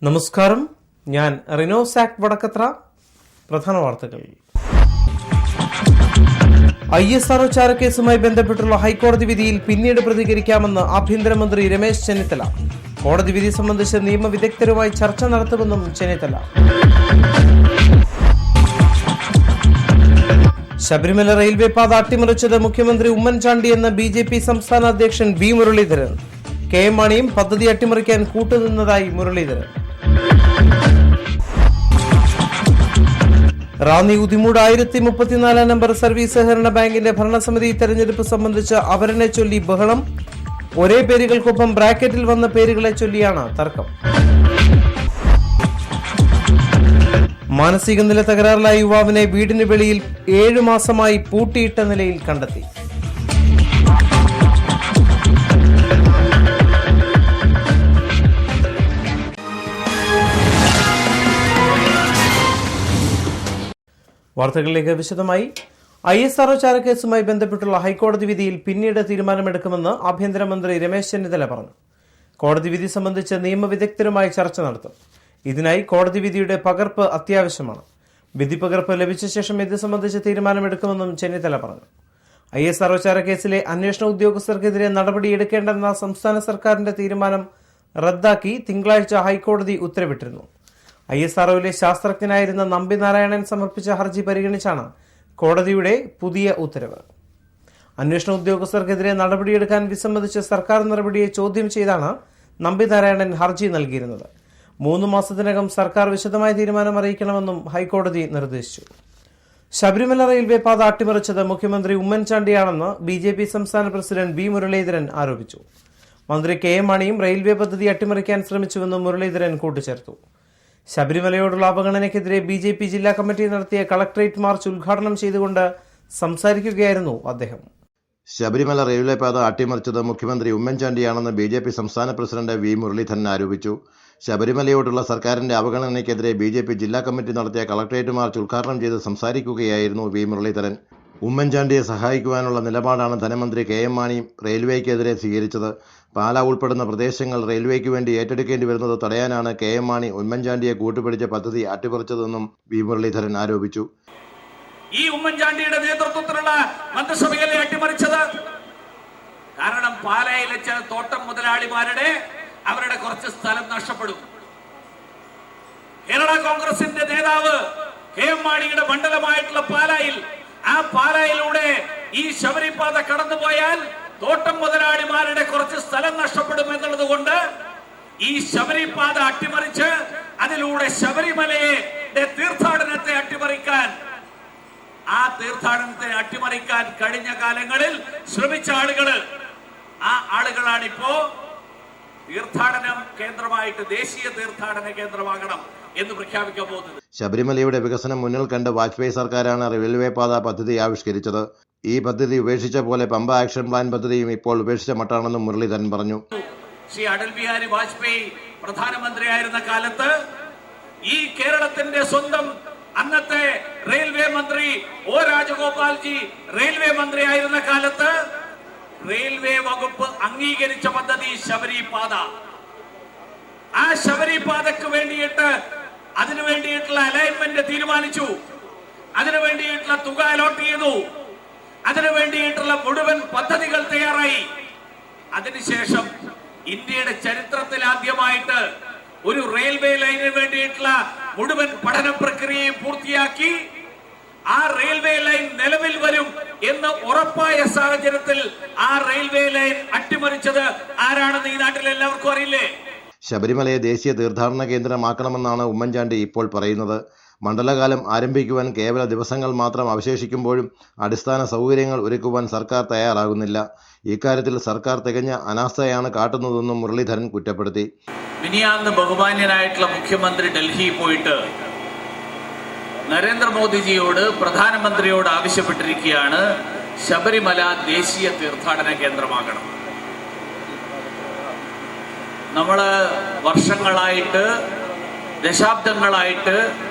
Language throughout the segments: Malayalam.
നമസ്കാരം, ഞാൻ റിനോസാക് വടക്കത്ര. പ്രധാന വാർത്തകൾ. ISRO ചാരക്കേസുമായി ബന്ധപ്പെട്ടുള്ള ഹൈക്കോടതി വിധിയിൽ പിന്നീട് പ്രതികരിക്കാമെന്ന് ആഭ്യന്തരമന്ത്രി രമേശ് ചെന്നിത്തല. കോടതി വിധി സംബന്ധിച്ച് നിയമവിദഗ്ധരുമായി ചർച്ച നടത്തുമെന്നും ചെന്നിത്തല. ശബരിമല റെയിൽവേ പാത അട്ടിമറിച്ചത് മുഖ്യമന്ത്രി ഉമ്മൻചാണ്ടിയെന്ന് BJP സംസ്ഥാന അധ്യക്ഷൻ V. മുരളീധരൻ. KM മാണിയും പദ്ധതി അട്ടിമറിക്കാൻ കൂട്ടുനിന്നതായി മുരളീധരൻ. റാന്നി ഉദിമൂട് 1034 നമ്പർ സർവീസ് സഹകരണ ബാങ്കിന്റെ ഭരണസമിതി തെരഞ്ഞെടുപ്പ് സംബന്ധിച്ച് അവരനെ ചൊല്ലി ബഹളം. ഒരേ പേരുകൾക്കൊപ്പം ബ്രാക്കറ്റിൽ വന്ന പേരുകളെ ചൊല്ലിയാണ് തർക്കം. മാനസിക നില തകരാറിലായ യുവാവിനെ വീടിന് വെളിയിൽ 7 മാസമായി പൂട്ടിയിട്ട നിലയിൽ കണ്ടെത്തി. വാർത്തകളിലേക്ക് വിശദമായി. ISRO ചാരക്കേസുമായി ബന്ധപ്പെട്ടുള്ള ഹൈക്കോടതി വിധിയിൽ പിന്നീട് തീരുമാനമെടുക്കുമെന്ന് ആഭ്യന്തരമന്ത്രി രമേശ് ചെന്നിത്തല പറഞ്ഞു. കോടതി വിധി സംബന്ധിച്ച് നിയമവിദഗ്ധരുമായി ചർച്ച നടത്തും. ഇതിനായി കോടതി വിധിയുടെ പകർപ്പ് അത്യാവശ്യമാണ്. വിധി പകർപ്പ് ലഭിച്ച ശേഷം ഇത് സംബന്ധിച്ച് തീരുമാനമെടുക്കുമെന്നും ചെന്നിത്തല പറഞ്ഞു. ISRO ചാരക്കേസിലെ അന്വേഷണ ഉദ്യോഗസ്ഥർക്കെതിരെ നടപടിയെടുക്കേണ്ടെന്ന സംസ്ഥാന സർക്കാരിന്റെ തീരുമാനം റദ്ദാക്കി തിങ്കളാഴ്ച ഹൈക്കോടതി ഉത്തരവിട്ടിരുന്നു. ISROയിലെ ശാസ്ത്രജ്ഞനായിരുന്ന നമ്പി നാരായണൻ സമർപ്പിച്ച ഹർജി പരിഗണിച്ചാണ് കോടതിയുടെ പുതിയ ഉത്തരവ്. അന്വേഷണ ഉദ്യോഗസ്ഥർക്കെതിരെ നടപടിയെടുക്കാൻ വിസമ്മതിച്ച സർക്കാർ നടപടിയെ ചോദ്യം ചെയ്താണ് നമ്പി നാരായണൻ ഹർജി നൽകിയിരുന്നത്. 3 മാസത്തിനകം സർക്കാർ വിശദമായ തീരുമാനം അറിയിക്കണമെന്നും ഹൈക്കോടതി നിർദ്ദേശിച്ചു. ശബരിമല റെയിൽവേ പാത അട്ടിമറിച്ചത് മുഖ്യമന്ത്രി ഉമ്മൻചാണ്ടിയാണെന്ന് BJP സംസ്ഥാന പ്രസിഡന്റ് V. മുരളീധരൻ ആരോപിച്ചു. മന്ത്രി KM മാണിയും റെയിൽവേ പദ്ധതി അട്ടിമറിക്കാൻ ശ്രമിച്ചുവെന്നും മുരളീധരൻ കൂട്ടിച്ചേർത്തു. ശബരിമലയോടുള്ള അവഗണനയ്ക്കെതിരെ BJP ജില്ലാ കമ്മിറ്റി നടത്തിയ കളക്ടറേറ്റ് മാർച്ച് ഉദ്ഘാടനം ചെയ്തുകൊണ്ട് സംസാരിക്കുകയായിരുന്നു അദ്ദേഹം. ശബരിമല റെയിൽവേ പാത അട്ടിമറിച്ചത് മുഖ്യമന്ത്രി ഉമ്മൻചാണ്ടിയാണെന്ന് BJP സംസ്ഥാന പ്രസിഡന്റ് V. മുരളീധരൻ ആരോപിച്ചു. ശബരിമലയോടുള്ള സർക്കാരിന്റെ അവഗണനയ്ക്കെതിരെ BJP ജില്ലാ കമ്മിറ്റി നടത്തിയ കളക്ടറേറ്റ് മാർച്ച് ഉദ്ഘാടനം ചെയ്ത് സംസാരിക്കുകയായിരുന്നു V. മുരളീധരൻ. ഉമ്മൻചാണ്ടിയെ സഹായിക്കുവാനുള്ള നിലപാടാണ് ധനമന്ത്രി KM മാണി റെയിൽവേക്കെതിരെ സ്വീകരിച്ചത്. പാല ഉൾപ്പെടുന്ന പ്രദേശങ്ങൾ റെയിൽവേക്ക് വേണ്ടി ഏറ്റെടുക്കേണ്ടി വരുന്നത് തടയാനാണ് KM മാണി ഉമ്മൻചാണ്ടിയെ കൂട്ടുപിടിച്ച പദ്ധതി അട്ടിമറിച്ചതെന്നും V. മുരളീധരൻ ആരോപിച്ചു. ഈ ഉമ്മൻചാണ്ടിയുടെ നേതൃത്വത്തിലുള്ള മന്ത്രിസഭയിലെ അട്ടിമറിച്ചത് കാരണം പാലയിലെ ചില തോട്ടം മുതലാളിമാരുടെ അവരുടെ കുറച്ച് സ്ഥലം നഷ്ടപ്പെടും. കേരള കോൺഗ്രസിന്റെ നേതാവ് KM മാണിയുടെ മണ്ഡലമായിട്ടുള്ള പാലായിൽ, ആ പാലായിലൂടെ ഈ ശബരിപാത കടന്നുപോയാൽ തോട്ടം മുതലാളിമാരുടെ കുറച്ച് സ്ഥലം നഷ്ടപ്പെടും എന്നുള്ളത് കൊണ്ട് ഈ ശബരിപാത അട്ടിമറിച്ച് അതിലൂടെ ശബരിമലയുടെ തീർത്ഥാടനത്തെ അട്ടിമറിക്കാൻ, ആ തീർത്ഥാടനത്തെ അട്ടിമറിക്കാൻ കഴിഞ്ഞ കാലങ്ങളിൽ ശ്രമിച്ച ആ ആളുകളാണിപ്പോ തീർത്ഥാടനം കേന്ദ്രമായിട്ട് ദേശീയ തീർത്ഥാടന കേന്ദ്രമാകണം എന്ന് പ്രഖ്യാപിക്കാൻ പോകുന്നത്. ശബരിമലയുടെ വികസനം മുന്നിൽ കണ്ട് വാജ്പേയി സർക്കാരാണ് റെയിൽവേ പാത പദ്ധതി ആവിഷ്കരിച്ചത്. ഈ പദ്ധതി ഉപേക്ഷിച്ച പോലെ പമ്പ ആക്ഷൻ പ്ലാൻ പദ്ധതിയും ഇപ്പോൾ ഉപേക്ഷിച്ച മട്ടാണെന്നും മുരളീധരൻ പറഞ്ഞു. ശ്രീ അടൽ ബിഹാരി വാജ്പേയി പ്രധാനമന്ത്രിയായിരുന്ന കാലത്ത് ഈ കേരളത്തിന്റെ സ്വന്തം അന്നത്തെ റെയിൽവേ മന്ത്രി O. രാജഗോപാൽജി റെയിൽവേ മന്ത്രിയായിരുന്ന കാലത്ത് റെയിൽവേ വകുപ്പ് അംഗീകരിച്ച പദ്ധതി ശബരിപാത. ആ ശബരിപാതക്ക് വേണ്ടിയിട്ട് അതിനു വേണ്ടിയിട്ടുള്ള അലൈൻമെന്റ് തീരുമാനിച്ചു, അതിനു വേണ്ടിയിട്ടുള്ള തുക അലോട്ട് ചെയ്തു, അതിനു വേണ്ടിയിട്ടുള്ള മുഴുവൻ പദ്ധതികൾ തയ്യാറായി. അതിനുശേഷം ഇന്ത്യയുടെ ചരിത്രത്തിൽ ആദ്യമായിട്ട് ഒരു റെയിൽവേ ലൈനിന് വേണ്ടിയിട്ടുള്ള മുഴുവൻ പഠന പ്രക്രിയയും പൂർത്തിയാക്കി ആ റെയിൽവേ ലൈൻ നിലവിൽ വരും എന്ന് ഉറപ്പായ സാഹചര്യത്തിൽ ആ റെയിൽവേ ലൈൻ അട്ടിമറിച്ചത് ആരാണെന്ന് ഈ നാട്ടിൽ എല്ലാവർക്കും അറിയില്ലേ? ശബരിമലയെ ദേശീയ തീർത്ഥാടന കേന്ദ്രമാക്കണമെന്നാണ് ഉമ്മൻചാണ്ടി ഇപ്പോൾ പറയുന്നത്. മണ്ഡലകാലം ആരംഭിക്കുവാൻ കേവല ദിവസങ്ങൾ മാത്രം അവശേഷിക്കുമ്പോഴും അടിസ്ഥാന സൗകര്യങ്ങൾ ഒരുക്കുവാൻ സർക്കാർ തയ്യാറാകുന്നില്ല. ഇക്കാര്യത്തിൽ സർക്കാർ തികഞ്ഞ അനാസ്ഥയാണ് കാട്ടുന്നതെന്നും മുരളീധരൻ കുറ്റപ്പെടുത്തി. മിനിയാന്ന് ബഹുമാന്യനായിട്ടുള്ള മുഖ്യമന്ത്രി ഡൽഹി പോയിട്ട് നരേന്ദ്രമോദിജിയോട്, പ്രധാനമന്ത്രിയോട് ആവശ്യപ്പെട്ടിരിക്കുകയാണ് ശബരിമല ദേശീയ തീർത്ഥാടന കേന്ദ്രമാകണം. നമ്മള് വർഷങ്ങളായിട്ട്, ദശാബ്ദങ്ങളായിട്ട്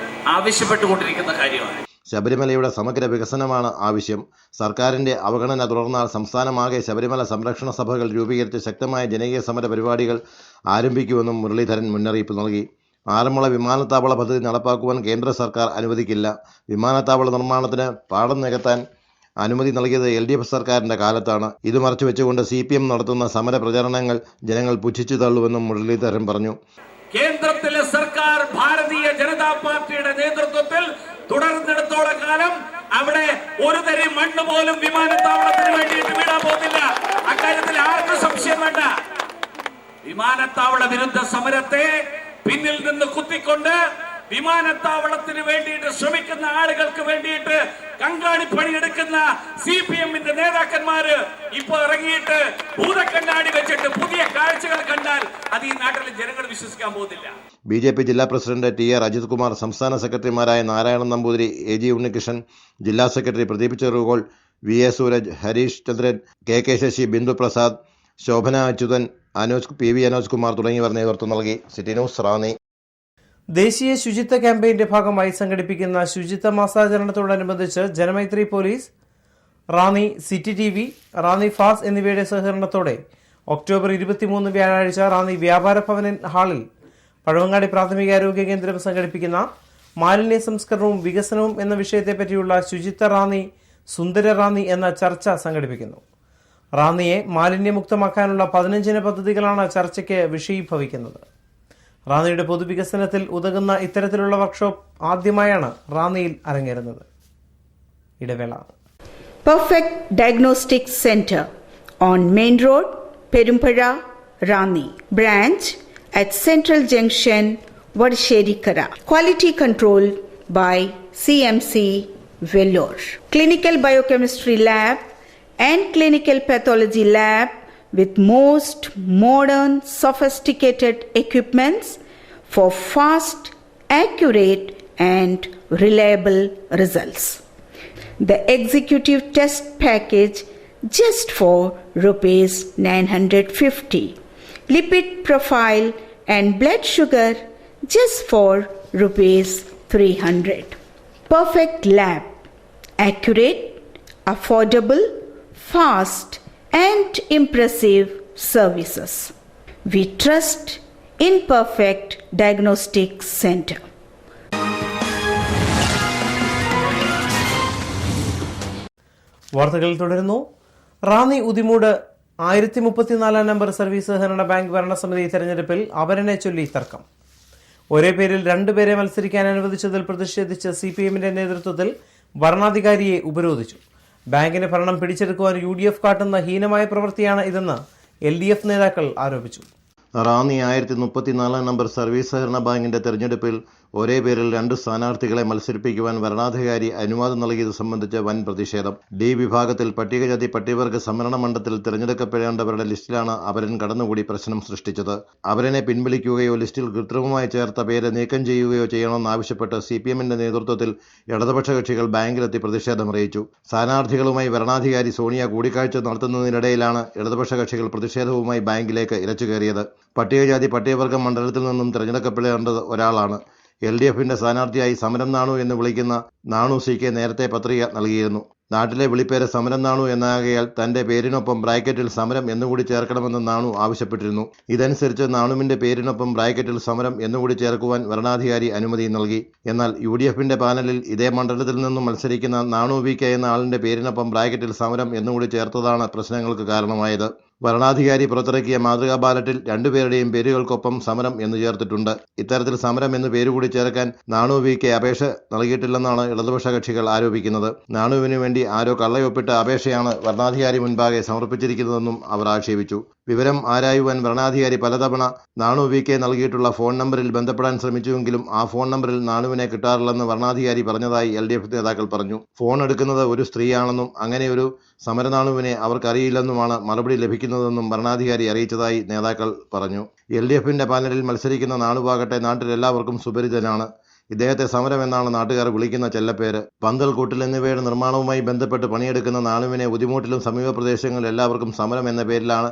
ആവശ്യപ്പെട്ടുകൊണ്ടിരിക്കുന്ന കാര്യമാണ്. ശബരിമലയുടെ സമഗ്ര വികസനമാണ് ആവശ്യം. സർക്കാരിന്റെ അവഗണന തുടർന്നാൽ സംസ്ഥാനമാകെ ശബരിമല സംരക്ഷണ സഭകൾ രൂപീകരിച്ച് ശക്തമായ ജനകീയ സമര പരിപാടികൾ ആരംഭിക്കുമെന്നും മുരളീധരൻ മുന്നറിയിപ്പ് നൽകി. ആറന്മുള വിമാനത്താവള പദ്ധതി നടപ്പാക്കുവാൻ കേന്ദ്ര സർക്കാർ അനുവദിക്കില്ല. വിമാനത്താവള നിർമ്മാണത്തിന് പാടം നികത്താൻ അനുമതി നൽകിയത് LDF സർക്കാരിന്റെ കാലത്താണ്. ഇത് മറച്ചുവെച്ചുകൊണ്ട് CPM നടത്തുന്ന സമര പ്രചരണങ്ങൾ ജനങ്ങൾ പുച്ഛിച്ചു തള്ളുവെന്നും മുരളീധരൻ പറഞ്ഞു. കേന്ദ്രത്തിലെ സർക്കാർ ഭാരതീയ ജനതാ പാർട്ടിയുടെ നേതൃത്വത്തിൽ തുടർന്നിടത്തോളം കാലം അവിടെ ഒരു തരി മണ്ണ് പോലും വിമാനത്താവളത്തിന് വേണ്ടിയിട്ട് വീടാൻ പോകുന്നില്ല. അക്കാര്യത്തിൽ ആർക്കും സംശയം വേണ്ട. വിമാനത്താവള വിരുദ്ധ സമരത്തെ പിന്നിൽ നിന്ന് കുത്തിക്കൊണ്ട് വിമാനത്താവളത്തിന് വേണ്ടിയിട്ട് ശ്രമിക്കുന്ന ആളുകൾക്ക് വേണ്ടിയിട്ട് കങ്കാണിപ്പണിയെടുക്കുന്ന CPM-ന്റെ നേതാക്കന്മാര് ഇപ്പൊ ഇറങ്ങിയിട്ട് ഭൂതക്കണ്ണാടി വെച്ചിട്ട് പുതിയ കാഴ്ചകൾ കണ്ടാൽ അത് ഈ നാട്ടിലെ ജനങ്ങൾ വിശ്വസിക്കാൻ പോകുന്നില്ല. BJP ജില്ലാ പ്രസിഡന്റ് TR അജിത് കുമാർ, സംസ്ഥാന സെക്രട്ടറിമാരായ നാരായണൻ നമ്പൂതിരി, AG ഉണ്ണികൃഷ്ണൻ, ജില്ലാ secretary Pradeep Cherukol, VA Sooraj, Harish Chandran, KK Sasi, Bindu Prasad, Shobhana Achuthan, PV Anoj Kumar തുടങ്ങിയവർ നേതൃത്വം നൽകി. City news, Ranni. ദേശീയ ശുചിത്വ ക്യാമ്പയിന്റെ ഭാഗമായി സംഘടിപ്പിക്കുന്ന ശുചിത്വ മാസാചരണത്തോടനുബന്ധിച്ച് Janamaithri police, Ranni city TV, Ranni ഫാസ് എന്നിവയുടെ സഹകരണത്തോടെ ഒക്ടോബർ 23 വ്യാഴാഴ്ച റാന്നി വ്യാപാര ഭവൻ ഹാളിൽ പഴവങ്ങാടി പ്രാഥമികാരോഗ്യ കേന്ദ്രം സംഘടിപ്പിക്കുന്ന മാലിന്യ സംസ്കരണവും വികസനവും എന്ന വിഷയത്തെപ്പറ്റിയുള്ള ശുചിത്വ റാന്നി സുന്ദര റാന്നി എന്ന ചർച്ച സംഘടിപ്പിക്കുന്നു. റാന്നിയെ മാലിന്യമുക്തമാക്കാനുള്ള 15 പദ്ധതികളാണ് ചർച്ചയ്ക്ക് വിഷയീഭവിക്കുന്നത്. റാന്നിയുടെ പൊതുവികസനത്തിൽ ഉതകുന്ന ഇത്തരത്തിലുള്ള വർക്ക്ഷോപ്പ് ആദ്യമായാണ് റാന്നിയിൽ അരങ്ങേറുന്നത്. ഇടവേള. Perfect Diagnostic Center on Main Road, Perumpara, Rani. Branch at Central Junction, Vadasherikara. Quality control by CMC Vellore. Clinical Biochemistry Lab and Clinical Pathology Lab with most modern sophisticated equipments for fast, accurate and reliable results. The executive test package just for rupees 950. Lipid profile and blood sugar just for rupees 300. Perfect Lab. Accurate, affordable, fast and impressive services. We trust in Perfect Diagnostic Center. വാർത്തകൾ തുടരുന്നു. റാന്നി ഉദിമൂട് 1034 നമ്പർ സർവീസ് സഹകരണ ബാങ്ക് ഭരണസമിതി തെരഞ്ഞെടുപ്പിൽ അപരനെ ചൊല്ലി തർക്കം. ഒരേ പേരിൽ 2 പേരെ മത്സരിക്കാൻ അനുവദിച്ചതിൽ പ്രതിഷേധിച്ച് CPM-ന്റെ നേതൃത്വത്തിൽ ഭരണാധികാരിയെ ഉപരോധിച്ചു. ബാങ്കിന്റെ ഭരണം പിടിച്ചെടുക്കുവാൻ UDF കാട്ടുന്ന ഹീനമായ പ്രവൃത്തിയാണ് ഇതെന്ന് LDF നേതാക്കൾ ആരോപിച്ചു. റാന്നി 1034 നമ്പർ സർവീസ് സഹകരണ ബാങ്കിന്റെ തെരഞ്ഞെടുപ്പിൽ ഒരേ പേരിൽ 2 സ്ഥാനാർത്ഥികളെ മത്സരിപ്പിക്കുവാൻ വരണാധികാരി അനുവാദം നൽകിയത് സംബന്ധിച്ച് വൻ പ്രതിഷേധം. D വിഭാഗത്തിൽ പട്ടികജാതി പട്ടികവർഗ സംവരണ മണ്ഡലത്തിൽ തിരഞ്ഞെടുക്കപ്പെടേണ്ടവരുടെ ലിസ്റ്റിലാണ് അപരൻ കടന്നുകൂടി പ്രശ്നം സൃഷ്ടിച്ചത്. അപരനെ പിൻവലിക്കുകയോ ലിസ്റ്റിൽ കൃത്രിമമായി ചേർത്ത പേര് നീക്കം ചെയ്യുകയോ ചെയ്യണമെന്നാവശ്യപ്പെട്ട് CPM-ന്റെ നേതൃത്വത്തിൽ ഇടതുപക്ഷ കക്ഷികൾ ബാങ്കിലെത്തി പ്രതിഷേധമറിയിച്ചു. സ്ഥാനാർത്ഥികളുമായി വരണാധികാരി സോണിയ കൂടിക്കാഴ്ച നടത്തുന്നതിനിടയിലാണ് ഇടതുപക്ഷ കക്ഷികൾ പ്രതിഷേധവുമായി ബാങ്കിലേക്ക് ഇരച്ചുകയറിയത്. പട്ടികജാതി പട്ടികവർഗ മണ്ഡലത്തിൽ നിന്നും തിരഞ്ഞെടുക്കപ്പെടേണ്ടത് ഒരാളാണ്. LDF-ന്റെ സ്ഥാനാർത്ഥിയായി സമരം നാണു എന്ന് വിളിക്കുന്ന നാണു CK നേരത്തെ പത്രിക നൽകിയിരുന്നു. നാട്ടിലെ വിളിപ്പേര് സമരം നാണു എന്നാകയാൽ തന്റെ പേരിനൊപ്പം ബ്രാക്കറ്റിൽ സമരം എന്നുകൂടി ചേർക്കണമെന്ന് നാണു ആവശ്യപ്പെട്ടിരുന്നു. ഇതനുസരിച്ച് നാണുവിന്റെ പേരിനൊപ്പം ബ്രാക്കറ്റിൽ സമരം എന്നുകൂടി ചേർക്കുവാൻ വരണാധികാരി അനുമതി നൽകി. എന്നാൽ UDF-ന്റെ പാനലിൽ ഇതേ മണ്ഡലത്തിൽ നിന്നും മത്സരിക്കുന്ന നാണു VK എന്ന ആളിന്റെ പേരിനൊപ്പം ബ്രാക്കറ്റിൽ സമരം എന്നുകൂടി ചേർത്തതാണ് പ്രശ്നങ്ങൾക്ക് കാരണമായത്. വരണാധികാരി പുറത്തിറക്കിയ മാതൃകാ ബാലറ്റിൽ 2 പേരുടെയും പേരുകൾക്കൊപ്പം സമരം എന്ന് ചേർത്തിട്ടുണ്ട്. ഇത്തരത്തിൽ സമരം എന്ന് പേരുകൂടി ചേർക്കാൻ നാണു VK അപേക്ഷ നൽകിയിട്ടില്ലെന്നാണ് ഇടതുപക്ഷ കക്ഷികൾ ആരോപിക്കുന്നത്. നാണുവിന് വേണ്ടി ആരോ കള്ളയൊപ്പിട്ട അപേക്ഷയാണ് വരണാധികാരി മുൻപാകെ സമർപ്പിച്ചിരിക്കുന്നതെന്നും അവർ ആക്ഷേപിച്ചു. വിവരം ആരായുവാൻ വരണാധികാരി പലതവണ നാണു VK നൽകിയിട്ടുള്ള ഫോൺ നമ്പറിൽ ബന്ധപ്പെടാൻ ശ്രമിച്ചുവെങ്കിലും ആ ഫോൺ നമ്പറിൽ നാണുവിനെ കിട്ടാറില്ലെന്ന് വരണാധികാരി പറഞ്ഞതായി LDF നേതാക്കൾ പറഞ്ഞു. ഫോൺ എടുക്കുന്നത് ഒരു സ്ത്രീയാണെന്നും അങ്ങനെ ഒരു സമരനാണുവിനെ അവർക്കറിയില്ലെന്നുമാണ് മറുപടി ലഭിക്കുന്നതെന്നും വരണാധികാരി അറിയിച്ചതായി നേതാക്കൾ പറഞ്ഞു. LDF-ന്റെ പാനലിൽ മത്സരിക്കുന്ന നാണുവാകട്ടെ നാട്ടിൽ എല്ലാവർക്കും സുപരിചിതനാണ്. ഇദ്ദേഹത്തെ സമരം എന്നാണ് നാട്ടുകാർ വിളിക്കുന്ന ചെല്ലപ്പേര്. പന്തൽ കൂട്ടിൽ എന്നിവയുടെ നിർമ്മാണവുമായി ബന്ധപ്പെട്ട് പണിയെടുക്കുന്ന നാണുവിനെ ഉദിമൂട്ടിലും സമീപ പ്രദേശങ്ങളിൽ എല്ലാവർക്കും സമരം എന്ന പേരിലാണ്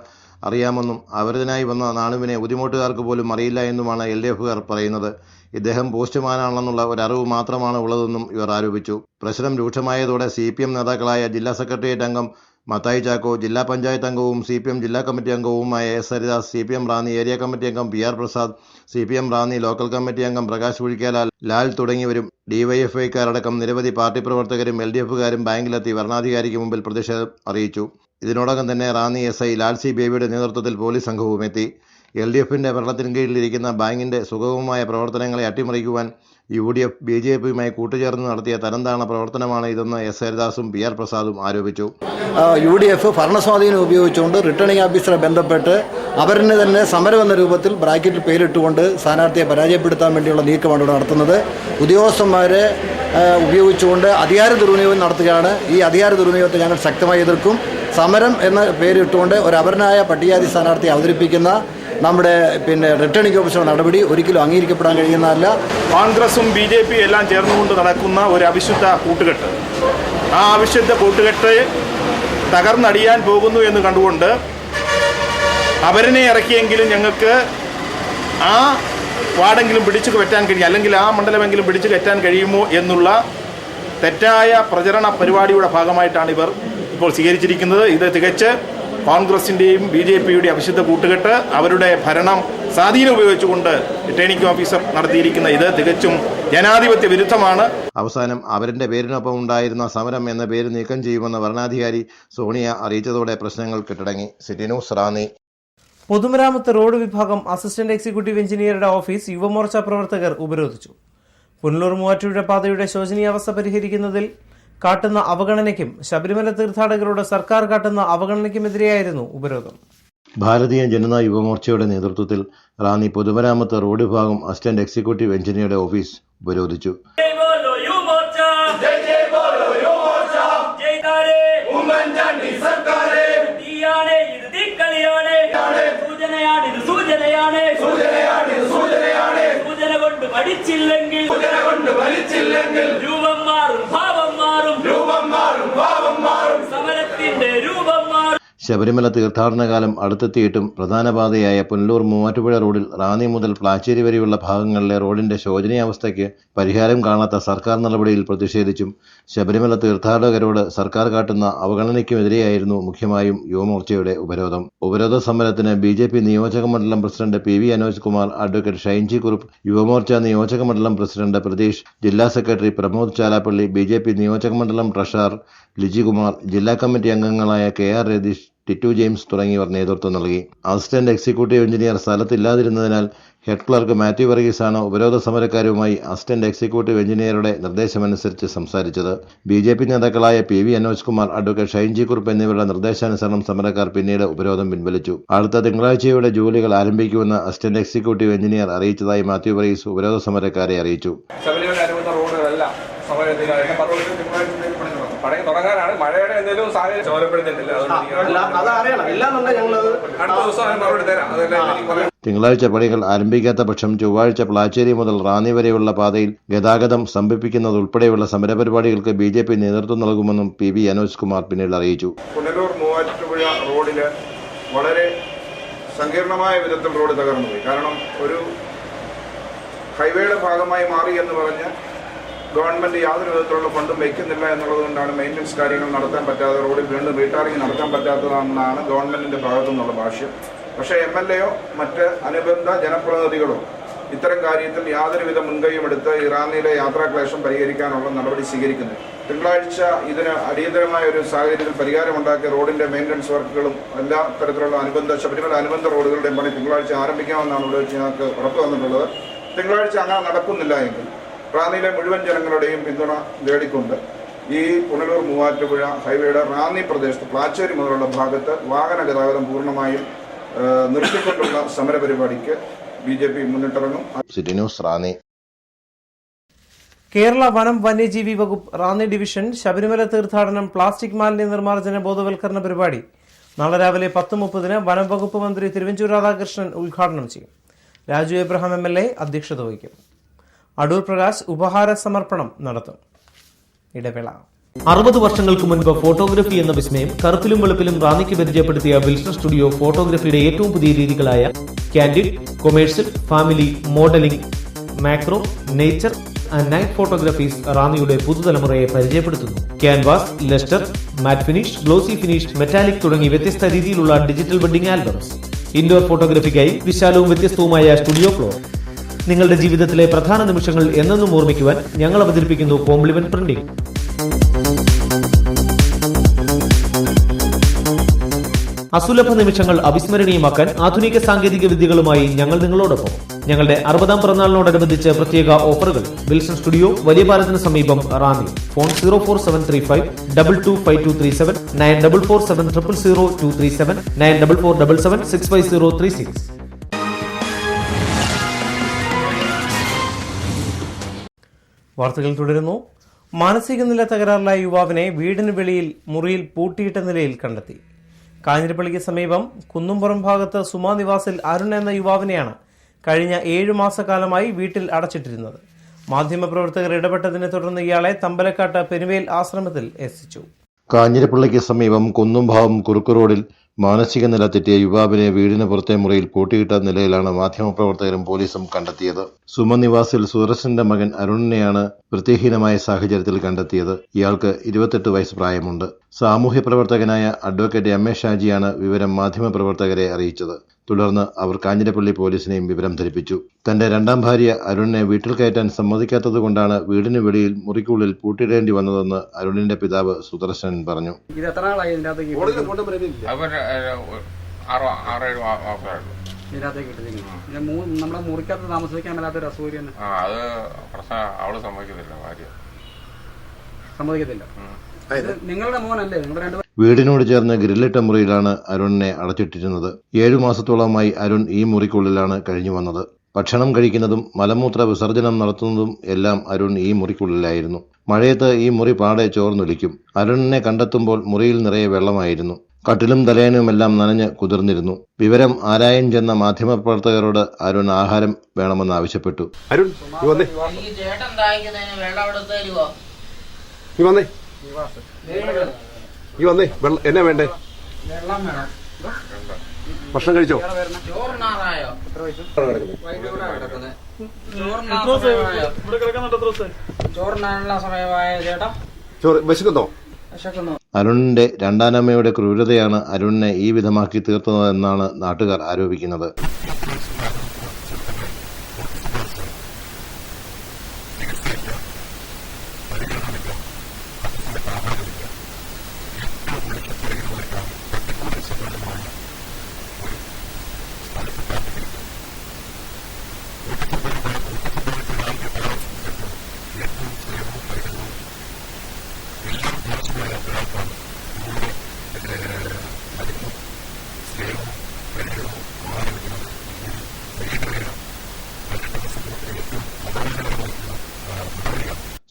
അറിയാമെന്നും അവരതിനായി വന്ന നാണുവിനെ ഉദിമൂട്ടുകാർക്ക് പോലും അറിയില്ല എന്നുമാണ് LDF-കാർ പറയുന്നത്. ഇദ്ദേഹം പോസ്റ്റ്മാനാണെന്നുള്ള ഒരറിവ് മാത്രമാണ് ഉള്ളതെന്നും ഇവർ ആരോപിച്ചു. പ്രശ്നം രൂക്ഷമായതോടെ CPM നേതാക്കളായ ജില്ലാ സെക്രട്ടേറിയറ്റ് അംഗം മത്തായി ചാക്കോ ജില്ലാ പഞ്ചായത്ത് അംഗവും CPM ജില്ലാ കമ്മിറ്റി അംഗവുമായ S. Haridas, CPM Ranni area committee അംഗം PR Prasad, CPM Ranni local committee അംഗം പ്രകാശ് പുഴിക്കാലാൽ, ലാൽ തുടങ്ങിയവരും DYFIക്കാരടക്കം നിരവധി പാർട്ടി പ്രവർത്തകരും LDFകാരും ബാങ്കിലെത്തി വരണാധികാരിക്ക് മുമ്പിൽ പ്രതിഷേധം അറിയിച്ചു. ഇതിനോടകം തന്നെ റാന്നി SI ലാൽ സി ബേബിയുടെ നേതൃത്വത്തിൽ പോലീസ് സംഘവും എത്തി. LDFിന്റെ ഭരണത്തിന് കീഴിലിരിക്കുന്ന ബാങ്കിന്റെ സുഗമമായ പ്രവർത്തനങ്ങളെ അട്ടിമറിക്കുവാൻ UDF BJPയുമായി കൂട്ടുചേർന്ന് നടത്തിയ തരംതാണ പ്രവർത്തനമാണ് ഇതെന്ന് S. ഹരിദാസും PR പ്രസാദും ആരോപിച്ചു. UDF ഭരണസ്വാധീനം ഉപയോഗിച്ചുകൊണ്ട് റിട്ടേണിംഗ് ഓഫീസറെ ബന്ധപ്പെട്ട് അവരിന് തന്നെ സമരം എന്ന രൂപത്തിൽ ബ്രാക്കറ്റിൽ പേരിട്ടുകൊണ്ട് സ്ഥാനാർത്ഥിയെ പരാജയപ്പെടുത്താൻ വേണ്ടിയുള്ള നീക്കമാണ് ഇവിടെ നടത്തുന്നത്. ഉദ്യോഗസ്ഥന്മാരെ ഉപയോഗിച്ചുകൊണ്ട് അധികാര ദുർവിനിയോഗം നടത്തുകയാണ്. ഈ അധികാര ദുർവിനിയോഗത്തെ ഞങ്ങൾ ശക്തമായി എതിർക്കും. സമരം എന്ന പേരിട്ടുകൊണ്ട് ഒരു അപരനായ പട്ടികജാതി സ്ഥാനാർത്ഥിയെ അവതരിപ്പിക്കുന്ന നമ്മുടെ റിട്ടേണിംഗ് ഓഫീസറുടെ നടപടി ഒരിക്കലും അംഗീകരിക്കപ്പെടാൻ കഴിയുന്നതല്ല. കോൺഗ്രസും BJP എല്ലാം ചേർന്നുകൊണ്ട് നടക്കുന്ന ഒരു അവിശുദ്ധ കൂട്ടുകെട്ട്, ആ അവിശുദ്ധ കൂട്ടുകെട്ട് തകർന്നടിയാൻ പോകുന്നു എന്ന് കണ്ടുകൊണ്ട് അവരനെ ഇറക്കിയെങ്കിലും ഞങ്ങൾക്ക് ആ വാർഡെങ്കിലും പിടിച്ചു കയറ്റാൻ കഴിയും, അല്ലെങ്കിൽ ആ മണ്ഡലമെങ്കിലും പിടിച്ചു കയറ്റാൻ കഴിയുമോ എന്നുള്ള തെറ്റായ പ്രചരണ പരിപാടിയുടെ ഭാഗമായിട്ടാണ് ഇവർ ഇപ്പോൾ സ്വീകരിച്ചിരിക്കുന്നത്. ഇത് തികച്ച് കോൺഗ്രസിൻ്റെയും BJPയുടെയും അവിശുദ്ധ കൂട്ടുകെട്ട്, അവരുടെ ഭരണം സ്വാധീനം ഉപയോഗിച്ചുകൊണ്ട് റിട്ടേണിംഗ് ഓഫീസർ നടത്തിയിരിക്കുന്ന ഇത് തികച്ചും ജനാധിപത്യ വിരുദ്ധമാണ്. അവസാനം അവരുടെ പേരിനൊപ്പം ഉണ്ടായിരുന്ന സമരം എന്ന പേര് നീക്കം ചെയ്യുമെന്ന് വരണാധികാരി സോണിയ അറിയിച്ചതോടെ പ്രശ്നങ്ങൾ കെട്ടടങ്ങി. City news Ranni. പൊതുമരാമത്ത് റോഡ് വിഭാഗം അസിസ്റ്റന്റ് എക്സിക്യൂട്ടീവ് എഞ്ചിനീയറുടെ ഓഫീസ് യുവമോർച്ച പ്രവർത്തകർ ഉപരോധിച്ചു. പുനലൂർ മൂവാറ്റുപുഴ പാതയുടെ ശോചനീയാവസ്ഥ പരിഹരിക്കുന്നതിൽ കാട്ടുന്ന അവഗണനയ്ക്കും ശബരിമല തീർത്ഥാടകരോട് സർക്കാർ കാട്ടുന്ന അവഗണനയ്ക്കുമെതിരെയായിരുന്നു ഉപരോധം. ഭാരതീയ ജനതാ യുവമോർച്ചയുടെ നേതൃത്വത്തിൽ റാന്നി പൊതുമരാമത്ത് റോഡ് വിഭാഗം അസിസ്റ്റന്റ് എക്സിക്യൂട്ടീവ് എഞ്ചിനീയറുടെ ഓഫീസ് ഉപരോധിച്ചു. ശബരിമല തീർത്ഥാടന കാലം അടുത്തെത്തിയിട്ടും പ്രധാന പാതയായ പുനലൂർ മൂവാറ്റുപുഴ റോഡിൽ റാന്നി മുതൽ പ്ലാച്ചേരി വരെയുള്ള ഭാഗങ്ങളിലെ റോഡിന്റെ ശോചനീയാവസ്ഥയ്ക്ക് പരിഹാരം കാണാത്ത സർക്കാർ നടപടിയിൽ പ്രതിഷേധിച്ചും ശബരിമല തീർത്ഥാടകരോട് സർക്കാർ കാട്ടുന്ന അവഗണനയ്ക്കുമെതിരെയായിരുന്നു മുഖ്യമായും യുവമോർച്ചയുടെ ഉപരോധം. ഉപരോധ സമരത്തിന് BJP നിയോജക മണ്ഡലം president PV Anoj Kumar, advocate Shainji Kurup, Yuvamorcha നിയോജക മണ്ഡലം പ്രസിഡന്റ് പ്രതീഷ്, ജില്ലാ സെക്രട്ടറി പ്രമോദ് ചാലാപ്പള്ളി, BJP നിയോജക മണ്ഡലം ട്രഷറർ ലിജികുമാർ, ജില്ലാ കമ്മിറ്റി അംഗങ്ങളായ KR രതീഷ്, ടിറ്റു ജെയിംസ് തുടങ്ങിയവർ നേതൃത്വം നൽകി. അസിസ്റ്റന്റ് എക്സിക്യൂട്ടീവ് എഞ്ചിനീയർ സ്ഥലത്തില്ലാതിരുന്നതിനാൽ ഹെഡ് ക്ലർക്ക് മാത്യു വർഗീസാണ് ഉപരോധ സമരക്കാരുമായി അസിസ്റ്റന്റ് എക്സിക്യൂട്ടീവ് എഞ്ചിനീയറുടെ നിർദ്ദേശമനുസരിച്ച് സംസാരിച്ചത്. BJP നേതാക്കളായ PV അനോജ് കുമാർ, അഡ്വക്കേറ്റ് ഷൈൻജി കുറുപ്പ് എന്നിവരുടെ നിർദ്ദേശാനുസരണം സമരക്കാർ പിന്നീട് ഉപരോധം പിൻവലിച്ചു. അടുത്ത തിങ്കളാഴ്ചയോടെ ജോലികൾ ആരംഭിക്കുമെന്ന് അസിസ്റ്റന്റ് എക്സിക്യൂട്ടീവ് എഞ്ചിനീയർ അറിയിച്ചതായി മാത്യു വർഗീസ് ഉപരോധ സമരക്കാരെ അറിയിച്ചു. തുടങ്ങാനാണ് മഴയുടെ എന്തെങ്കിലും സാഹചര്യം ചോരപ്പെടുത്തിയിട്ടില്ല. തിങ്കളാഴ്ച പണികൾ ആരംഭിക്കാത്ത പക്ഷം ചൊവ്വാഴ്ച പ്ലാച്ചേരി മുതൽ റാന്നി വരെയുള്ള പാതയിൽ ഗതാഗതം സ്തംഭിപ്പിക്കുന്നതുൾപ്പെടെയുള്ള സമരപരിപാടികൾക്ക് BJP നേതൃത്വം നൽകുമെന്നും PV അനോജ് കുമാർ പിന്നീട് അറിയിച്ചു. പുനലൂർ മൂവാറ്റുപുഴ റോഡില് വളരെ സങ്കീർണമായ വിധത്തിൽ റോഡ് തകർന്നു പോയി. കാരണം ഒരു ഹൈവേയുടെ ഭാഗമായി മാറി എന്ന് പറഞ്ഞ് ഗവൺമെന്റ് യാതൊരു വിധത്തിലുള്ള ഫണ്ടും വയ്ക്കുന്നില്ല എന്നുള്ളത് കൊണ്ടാണ് മെയിൻ്റനൻസ് കാര്യങ്ങൾ നടത്താൻ പറ്റാതെ റോഡിൽ വീണ്ടും റീടാറിംഗ് നടത്താൻ പറ്റാത്തതെന്നാണ് ഗവൺമെന്റിന്റെ ഭാഗത്തു നിന്നുള്ള ഭാഷ്യം. പക്ഷേ MLAയോ മറ്റ് അനുബന്ധ ജനപ്രതിനിധികളോ ഇത്തരം കാര്യത്തിൽ യാതൊരുവിധ മുൻകൈയും എടുത്ത് റാന്നിയിലെ യാത്രാക്ലേശം പരിഹരിക്കാനുള്ള നടപടി സ്വീകരിക്കുന്നു. തിങ്കളാഴ്ച ഇതിന് അടിയന്തരമായ ഒരു സാഹചര്യത്തിൽ പരിഹാരമുണ്ടാക്കിയ റോഡിന്റെ മെയിൻ്റനൻസ് വർക്കുകളും എല്ലാ തരത്തിലുള്ള ശബരിമല അനുബന്ധ റോഡുകളുടെയും പണി തിങ്കളാഴ്ച ആരംഭിക്കാമെന്നാണ് ഇവിടെ വെച്ച് ഞങ്ങൾക്ക് ഉറപ്പ് വന്നിട്ടുള്ളത്. തിങ്കളാഴ്ച അങ്ങനെ നടക്കുന്നില്ല എങ്കിൽ റാന്നിയിലെ മുഴുവൻ ജനങ്ങളുടെയും പിന്തുണ നേടിക്കൊണ്ട് ഈ പുനലൂർ മൂവാറ്റുപുഴ ഹൈവേയുടെ റാന്നി പ്രദേശത്ത് പ്ലാച്ചേരി മുതലുള്ള ഭാഗത്ത് വാഹന ഗതാഗതം പൂർണ്ണമായും നിർത്തിക്കൊണ്ടുള്ള സമരപരിപാടിക്ക് BJP മുന്നിട്ടിറങ്ങും. City news Ranni. കേരള വനം വന്യജീവി വകുപ്പ് റാന്നി ഡിവിഷൻ ശബരിമല തീർത്ഥാടനം പ്ലാസ്റ്റിക് മാലിന്യ നിർമ്മാർജ്ജന ബോധവൽക്കരണ പരിപാടി നാളെ രാവിലെ 10:30 വനം വകുപ്പ് മന്ത്രി തിരുവഞ്ചൂർ രാധാകൃഷ്ണൻ ഉദ്ഘാടനം ചെയ്യും. രാജു എബ്രഹാം MLA അധ്യക്ഷത വഹിക്കും. അടൂർ പ്രകാശ് ഉപഹാര സമർപ്പണം നടത്തും. ഇടവേള. 60 വർഷങ്ങൾക്ക് മുൻപ് ഫോട്ടോഗ്രഫി എന്ന വിസ്മയം കറുപ്പിലും വെളുപ്പിലും റാന്നിക്ക് പരിചയപ്പെടുത്തിയ വിൽസൺ സ്റ്റുഡിയോ ഫോട്ടോഗ്രഫിയുടെ ഏറ്റവും പുതിയ രീതികളായ candid, commercial, family, modelling, macro, nature and night photographies റാന്നിയുടെ പുതുതലമുറയെ പരിചയപ്പെടുത്തുന്നു. Canvas, lustre, matte finish, glossy finish, metallic തുടങ്ങി വ്യത്യസ്ത രീതിയിലുള്ള ഡിജിറ്റൽ വെഡിംഗ് ആൽബംസ്. ഇൻഡോർ ഫോട്ടോഗ്രാഫിക്കായി വിശാലവും വ്യത്യസ്തവുമായ സ്റ്റുഡിയോ ഫ്ലോർ. നിങ്ങളുടെ ജീവിതത്തിലെ പ്രധാന നിമിഷങ്ങൾ എന്നെന്നും ഓർമ്മിക്കുവാൻ ഞങ്ങൾ അവതരിപ്പിക്കുന്നു കോംപ്ലിമെന്റ് പ്രിന്റിംഗ്. അസുലഭ നിമിഷങ്ങൾ അവിസ്മരണീയമാക്കാൻ ആധുനിക സാങ്കേതിക വിദ്യകളുമായി ഞങ്ങൾ നിങ്ങളോടൊപ്പം. ഞങ്ങളുടെ 60ാം പിറന്നാളിനോടനുബന്ധിച്ച് പ്രത്യേക ഓഫറുകൾ. വിൽസൺ സ്റ്റുഡിയോ, വലിയ പാലത്തിന് സമീപം, റാന്നി. ഫോൺ 04735 225237 9447000237 944777 65036. വാർത്തകൾ തുടരുന്നു. മാനസിക നില തകരാറിലായ യുവാവിനെ വീടിന് വെളിയിൽ മുറിയിൽ പൂട്ടിയിട്ട നിലയിൽ കണ്ടെത്തി. കാഞ്ഞിരപ്പള്ളിക്ക് സമീപം കുന്നുംപുറം ഭാഗത്ത് സുമാ നിവാസിൽ അരുൺ എന്ന യുവാവിനെയാണ് കഴിഞ്ഞ 7 മാസക്കാലമായി വീട്ടിൽ അടച്ചിട്ടിരുന്നത്. മാധ്യമപ്രവർത്തകർ ഇടപെട്ടതിനെ തുടർന്ന് ഇയാളെ തമ്പലക്കാട്ട് പെരുവേൽ ആശ്രമത്തിൽ എത്തിച്ചു. കാഞ്ഞിരപ്പള്ളിക്ക് സമീപം കുന്നുംഭാവം കുറുക്ക് റോഡിൽ മാനസിക നില തെറ്റിയ യുവാവിനെ വീടിന് പുറത്തെ മുറിയിൽ പൂട്ടിയിട്ട നിലയിലാണ് മാധ്യമപ്രവർത്തകരും പോലീസും കണ്ടെത്തിയത്. സുമ നിവാസിൽ സുദർശന്റെ മകൻ അരുണിനെയാണ് വൃത്തിഹീനമായ സാഹചര്യത്തിൽ കണ്ടെത്തിയത്. ഇയാൾക്ക് 28 വയസ്സ് പ്രായമുണ്ട്. സാമൂഹ്യ പ്രവർത്തകനായ അഡ്വക്കേറ്റ് എം എ ഷാജിയാണ് വിവരം മാധ്യമപ്രവർത്തകരെ അറിയിച്ചത്. തുടർന്ന് അവർ കാഞ്ഞിരപ്പള്ളി പോലീസിനെയും വിവരം ധരിപ്പിച്ചു. തന്റെ 2ാം ഭാര്യ അരുണിനെ വീട്ടിൽ കയറ്റാൻ സമ്മതിക്കാത്തതുകൊണ്ടാണ് വീടിന് വെളിയിൽ മുറിക്കുള്ളിൽ പൂട്ടിയിടേണ്ടി വന്നതെന്ന് അരുണിന്റെ പിതാവ് സുദർശൻ പറഞ്ഞു. നമ്മളെ മുറിക്കകത്ത് താമസിക്കാൻ മേലാത്തൊരു അസൗകര്യം. അത് പ്രശ്നം അവള് സമ്മതിക്കത്തില്ല. നിങ്ങളുടെ മോനല്ലേ? നിങ്ങളുടെ വീടിനോട് ചേർന്ന് ഗ്രില്ലിട്ട മുറിയിലാണ് അരുണിനെ അടച്ചിട്ടിരുന്നത്. 7 മാസത്തോളമായി അരുൺ ഈ മുറിക്കുള്ളിലാണ് കഴിഞ്ഞു വന്നത്. ഭക്ഷണം കഴിക്കുന്നതും മലമൂത്ര വിസർജനം നടത്തുന്നതും എല്ലാം അരുൺ ഈ മുറിക്കുള്ളിലായിരുന്നു. മഴയത്ത് ഈ മുറി പാടെ ചോർന്നൊലിക്കും. അരുണിനെ കണ്ടെത്തുമ്പോൾ മുറിയിൽ നിറയെ വെള്ളമായിരുന്നു. കട്ടിലും തലയനുമെല്ലാം നനഞ്ഞ് കുതിർന്നിരുന്നു. വിവരം ആരായം ചെന്ന മാധ്യമപ്രവർത്തകരോട് അരുൺ ആഹാരം വേണമെന്ന് ആവശ്യപ്പെട്ടു. അരുൺ എന്നാ വേണ്ടേ? ഭക്ഷണം കഴിച്ചോ? വിശക്കുന്നോ? അരുണിന്റെ 2ാനമ്മയുടെ ക്രൂരതയാണ് അരുണിനെ ഈ വിധമാക്കി തീർത്തതെന്നാണ് നാട്ടുകാർ ആരോപിക്കുന്നത്.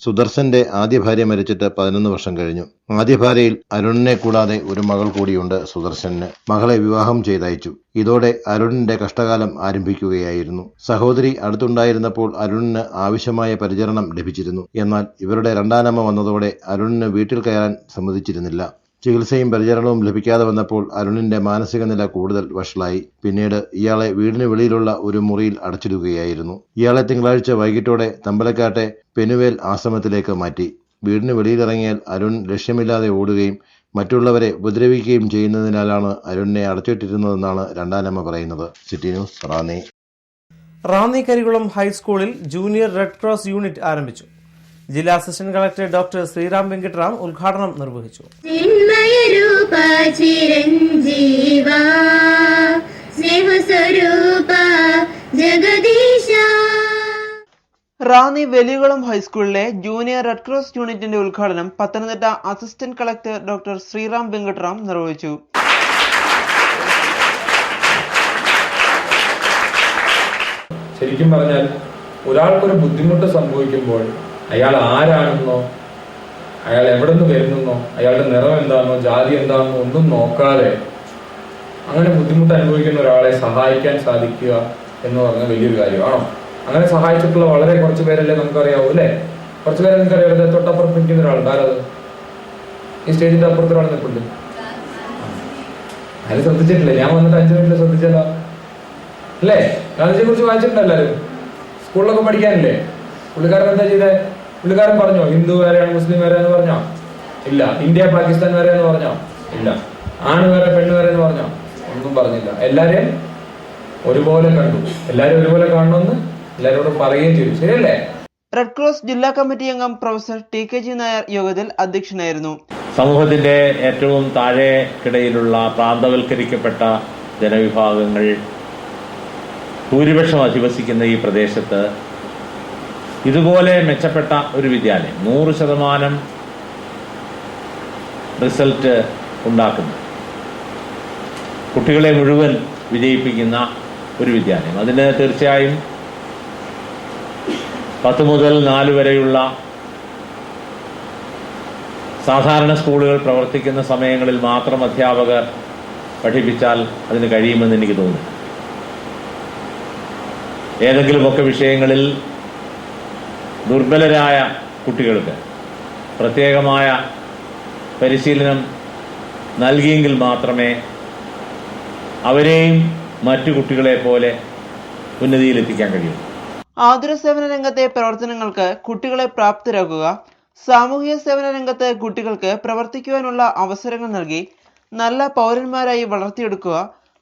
സുദർശന്റെ ആദ്യ ഭാര്യ മരിച്ചിട്ട് 11 വർഷം കഴിഞ്ഞു. ആദ്യ ഭാര്യയിൽ അരുണിനെ കൂടാതെ ഒരു മകൾ കൂടിയുണ്ട് സുദർശന്. മകളെ വിവാഹം ചെയ്തയച്ചു. ഇതോടെ അരുണിന്റെ കഷ്ടകാലം ആരംഭിക്കുകയായിരുന്നു. സഹോദരി അടുത്തുണ്ടായിരുന്നപ്പോൾ അരുണിന് ആവശ്യമായ പരിചരണം ലഭിച്ചിരുന്നു. എന്നാൽ ഇവരുടെ 2ാനമ്മ വന്നതോടെ അരുണിന് വീട്ടിൽ കയറാൻ സമ്മതിച്ചിരുന്നില്ല. ചികിത്സയും പരിചരണവും ലഭിക്കാതെ വന്നപ്പോൾ അരുണിന്റെ മാനസിക നില കൂടുതൽ വഷളായി. പിന്നീട് ഇയാളെ വീടിന് വെളിയിലുള്ള ഒരു മുറിയിൽ അടച്ചിടുകയായിരുന്നു. ഇയാളെ തിങ്കളാഴ്ച വൈകിട്ടോടെ തമ്പലക്കാട്ടെ പെനുവേൽ ആശ്രമത്തിലേക്ക് മാറ്റി. വീടിന് വെളിയിലിറങ്ങിയാൽ അരുൺ ലക്ഷ്യമില്ലാതെ ഓടുകയും മറ്റുള്ളവരെ ഉപദ്രവിക്കുകയും ചെയ്യുന്നതിനാലാണ് അരുണിനെ അടച്ചിട്ടിരുന്നതെന്നാണ് 2ാനമ്മ പറയുന്നത്. City news, Ranni. റാന്നി കരികുളം ഹൈസ്കൂളിൽ ജൂനിയർ റെഡ് ക്രോസ് യൂണിറ്റ് ആരംഭിച്ചു. ജില്ലാ assistant collector doctor Sriram Venkitaram ഉദ്ഘാടനം നിർവഹിച്ചു. റാന്നി വലിയകുളം ഹൈസ്കൂളിലെ ജൂനിയർ റെഡ് ക്രോസ് യൂണിറ്റിന്റെ ഉദ്ഘാടനം Pathanamthitta assistant collector doctor Sriram Venkitaram നിർവഹിച്ചു. ശരിക്കും പറഞ്ഞാൽ ഒരാൾക്കൊരു ബുദ്ധിമുട്ട് സംഭവിക്കുമ്പോൾ അയാൾ ആരാണെന്നോ അയാൾ എവിടെ നിന്ന് വരുന്നെന്നോ അയാളുടെ നിറം എന്താണെന്നോ ജാതി എന്താണെന്നോ ഒന്നും നോക്കാതെ അങ്ങനെ ബുദ്ധിമുട്ട് അനുഭവിക്കുന്ന ഒരാളെ സഹായിക്കാൻ സാധിക്കുക എന്ന് പറഞ്ഞാൽ വലിയൊരു കാര്യമാണോ? അങ്ങനെ സഹായിച്ചിട്ടുള്ള വളരെ കുറച്ച് പേരല്ലേ നമുക്കറിയാവൂ, അല്ലേ? കുറച്ച് പേരെ നിങ്ങൾക്കറിയാം. തൊട്ടപ്പുറത്ത് നിൽക്കുന്ന ഒരാളുണ്ട്. ആരത്? ഈ സ്റ്റേജിന്റെ അപ്പുറത്ത് ഒരാൾ നിൽപ്പുണ്ട്. അത് ശ്രദ്ധിച്ചിട്ടില്ല. ഞാൻ വന്നിട്ട് 5 മിനിറ്റ് ശ്രദ്ധിച്ചല്ലോ, അല്ലേ? ഗാന്ധിജിയെ കുറിച്ച് വായിച്ചിട്ടുണ്ട് എല്ലാവരും. സ്കൂളിലൊക്കെ പഠിക്കാനില്ലേ? പുള്ളിക്കാരൻ എന്താ ചെയ്തേ? പുള്ളിക്കാരൻ പറഞ്ഞോ ഹിന്ദു വേറെയാണ് മുസ്ലിം വേറെ എന്ന് പറഞ്ഞോ? ഇല്ല. ഇന്ത്യ പാകിസ്ഥാൻ വേറെ എന്ന് പറഞ്ഞോ? ഇല്ല. ആണ് വേറെ പെണ്ണ് വേറെ എന്ന് പറഞ്ഞോ? ഒന്നും പറഞ്ഞില്ല. എല്ലാരെയും ഒരുപോലെ കണ്ടു. എല്ലാരും ഒരുപോലെ കാണണമെന്ന് എല്ലാരോടും പറയുകയും ചെയ്തു. ശരിയല്ലേ? റെഡ് ക്രോസ് ജില്ലാ കമ്മിറ്റി അംഗം പ്രൊഫസർ TKG നായർ യോഗത്തിൽ അധ്യക്ഷനായിരുന്നു. സമൂഹത്തിന്റെ ഏറ്റവും താഴെക്കിടയിലുള്ള പ്രാന്തവൽക്കരിക്കപ്പെട്ട ജനവിഭാഗങ്ങൾ ഭൂരിപക്ഷം അധിവസിക്കുന്ന ഈ പ്രദേശത്ത് ഇതുപോലെ മെച്ചപ്പെട്ട ഒരു വിദ്യാലയം 100% റിസൾട്ട് ഉണ്ടാക്കുന്നു, കുട്ടികളെ മുഴുവൻ വിജയിപ്പിക്കുന്ന ഒരു വിദ്യാലയം. അതിന് തീർച്ചയായും 10 മുതൽ 4 വരെയുള്ള സാധാരണ സ്കൂളുകൾ പ്രവർത്തിക്കുന്ന സമയങ്ങളിൽ മാത്രം അധ്യാപകർ പഠിപ്പിച്ചാൽ അതിന് കഴിയുമെന്ന് എനിക്ക് തോന്നുന്നു. ഏതെങ്കിലുമൊക്കെ വിഷയങ്ങളിൽ ദുർബലരായ കുട്ടികൾക്ക് പ്രത്യേകമായ പരിശീലനം നൽകിയെങ്കിൽ മാത്രമേ അവരെയും മറ്റു കുട്ടികളെ പോലെ ഉന്നതിയിലെത്തിക്കാൻ കഴിയൂ. ആതുര സേവന രംഗത്തെ പ്രവർത്തനങ്ങൾക്ക് കുട്ടികളെ പ്രാപ്തരാക്കുക, സാമൂഹിക സേവന രംഗത്ത് കുട്ടികൾക്ക് പ്രവർത്തിക്കുവാനുള്ള അവസരങ്ങൾ നൽകി നല്ല പൗരന്മാരായി വളർത്തിയെടുക്കുക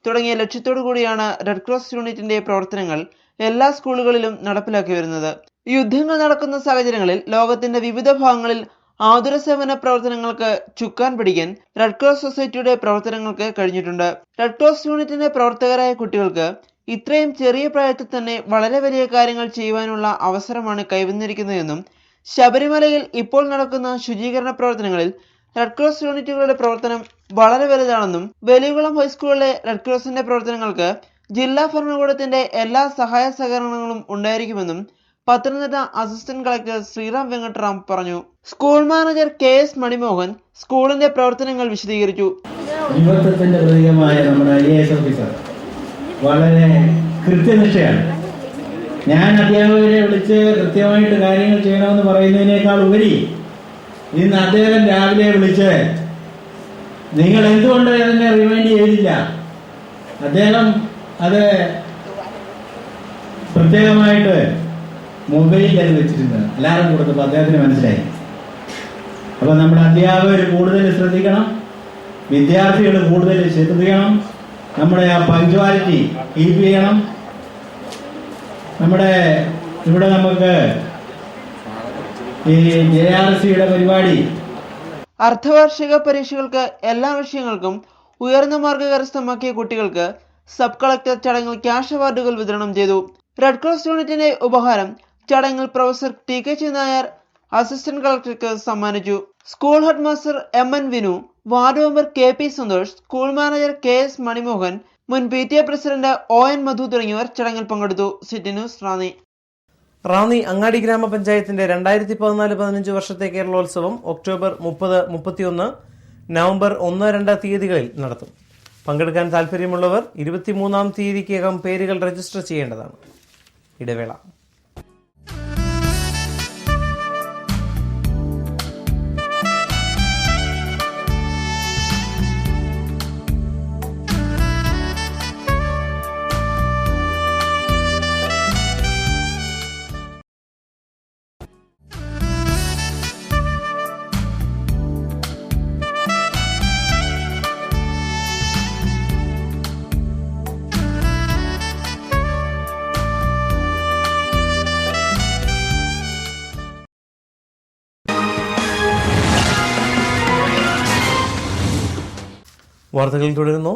തുടങ്ങിയ ലക്ഷ്യത്തോടു കൂടിയാണ് റെഡ് ക്രോസ് യൂണിറ്റിന്റെ പ്രവർത്തനങ്ങൾ എല്ലാ സ്കൂളുകളിലും നടപ്പിലാക്കി വരുന്നത്. യുദ്ധങ്ങൾ നടക്കുന്ന സാഹചര്യങ്ങളിൽ ലോകത്തിന്റെ വിവിധ ഭാഗങ്ങളിൽ ആതുര സേവന പ്രവർത്തനങ്ങൾക്ക് ചുക്കാൻ പിടിക്കാൻ റെഡ് ക്രോസ് സൊസൈറ്റിയുടെ പ്രവർത്തനങ്ങൾക്ക് കഴിഞ്ഞിട്ടുണ്ട്. റെഡ് ക്രോസ് യൂണിറ്റിന്റെ പ്രവർത്തകരായ കുട്ടികൾക്ക് ഇത്രയും ചെറിയ പ്രായത്തിൽ തന്നെ വളരെ വലിയ കാര്യങ്ങൾ ചെയ്യുവാനുള്ള അവസരമാണ് കൈവന്നിരിക്കുന്നതെന്നും ശബരിമലയിൽ ഇപ്പോൾ നടക്കുന്ന ശുചീകരണ പ്രവർത്തനങ്ങളിൽ റെഡ് ക്രോസ് യൂണിറ്റുകളുടെ പ്രവർത്തനം വളരെ വലുതാണെന്നും വലിയകുളം ഹൈസ്കൂളിലെ റെഡ് ക്രോസിന്റെ പ്രവർത്തനങ്ങൾക്ക് ജില്ലാ ഭരണകൂടത്തിന്റെ എല്ലാ സഹായ സഹകരണങ്ങളും ഉണ്ടായിരിക്കുമെന്നും പത്തനംതിട്ട അസിസ്റ്റന്റ് കളക്ടർ ശ്രീറാം വെങ്കട്ടറാം പറഞ്ഞു. സ്കൂൾ മാനേജർ KS മണിമോഹൻ സ്കൂളിന്റെ പ്രവർത്തനങ്ങൾ വിശദീകരിച്ചു. യുവത്വത്തിന്റെ പ്രതീകമായ നമ്മുടെ IAS ഓഫീസർ വളരെ കൃത്യനിഷ്ഠയാണ്. ഞാൻ അധ്യാപകരെ വിളിച്ച് കൃത്യമായിട്ട് കാര്യങ്ങൾ ചെയ്യണമെന്ന് പറയുന്നതിനേക്കാൾ ഉപരി ഇന്ന് അദ്ദേഹം രാവിലെ വിളിച്ച് നിങ്ങൾ എന്തുകൊണ്ട് അതിനെ റിമൈൻഡ് ചെയ്തില്ല, അദ്ദേഹം അത് പ്രത്യേകമായിട്ട് മൊബൈലിൽ അത് വെച്ചിട്ടുണ്ട്, അലാറം കൊടുത്തപ്പോൾ അദ്ദേഹത്തിന് മനസ്സിലായി. അപ്പൊ നമ്മുടെ അധ്യാപകർ കൂടുതൽ ശ്രദ്ധിക്കണം, വിദ്യാർത്ഥികൾ കൂടുതൽ ശ്രദ്ധിക്കണം, നമ്മുടെ ആ പങ്ക്ച്വാലിറ്റി കീപ്പ് ചെയ്യണം. നമ്മുടെ ഇവിടെ നമുക്ക് ഈ JRCയുടെ പരിപാടി അർദ്ധവാർഷിക പരീക്ഷകൾക്ക് എല്ലാ വിഷയങ്ങൾക്കും ഉയർന്ന മാർക്ക് കരസ്ഥമാക്കിയ കുട്ടികൾക്ക് സബ് കളക്ടർ ചടങ്ങിൽ ക്യാഷ് അവാർഡുകൾ വിതരണം ചെയ്തു. റെഡ് ക്രോസ് യൂണിറ്റിന്റെ ഉപഹാരം ചടങ്ങിൽ പ്രൊഫസർ TKG നായർ അസിസ്റ്റന്റ് കളക്ടർക്ക് സമ്മാനിച്ചു. School head master MN Vinu, ward member KP Santhosh, school manager KS Manimohan, മുൻ PTA പ്രസിഡന്റ് ON മധു തുടങ്ങിയവർ ചടങ്ങിൽ പങ്കെടുത്തു. City news, Ranni. റാന്നി അങ്ങാടി ഗ്രാമപഞ്ചായത്തിന്റെ 2014-15 വർഷത്തെ കേരളോത്സവം ഒക്ടോബർ 30, 31, നവംബർ 1, 2 തീയതികളിൽ നടത്തും. പങ്കെടുക്കാൻ താൽപ്പര്യമുള്ളവർ 23-ാം തീയതിക്കകം പേരുകൾ രജിസ്റ്റർ ചെയ്യേണ്ടതാണ്. ഇടവേള. വാർത്തകൾ തുടരുന്നു.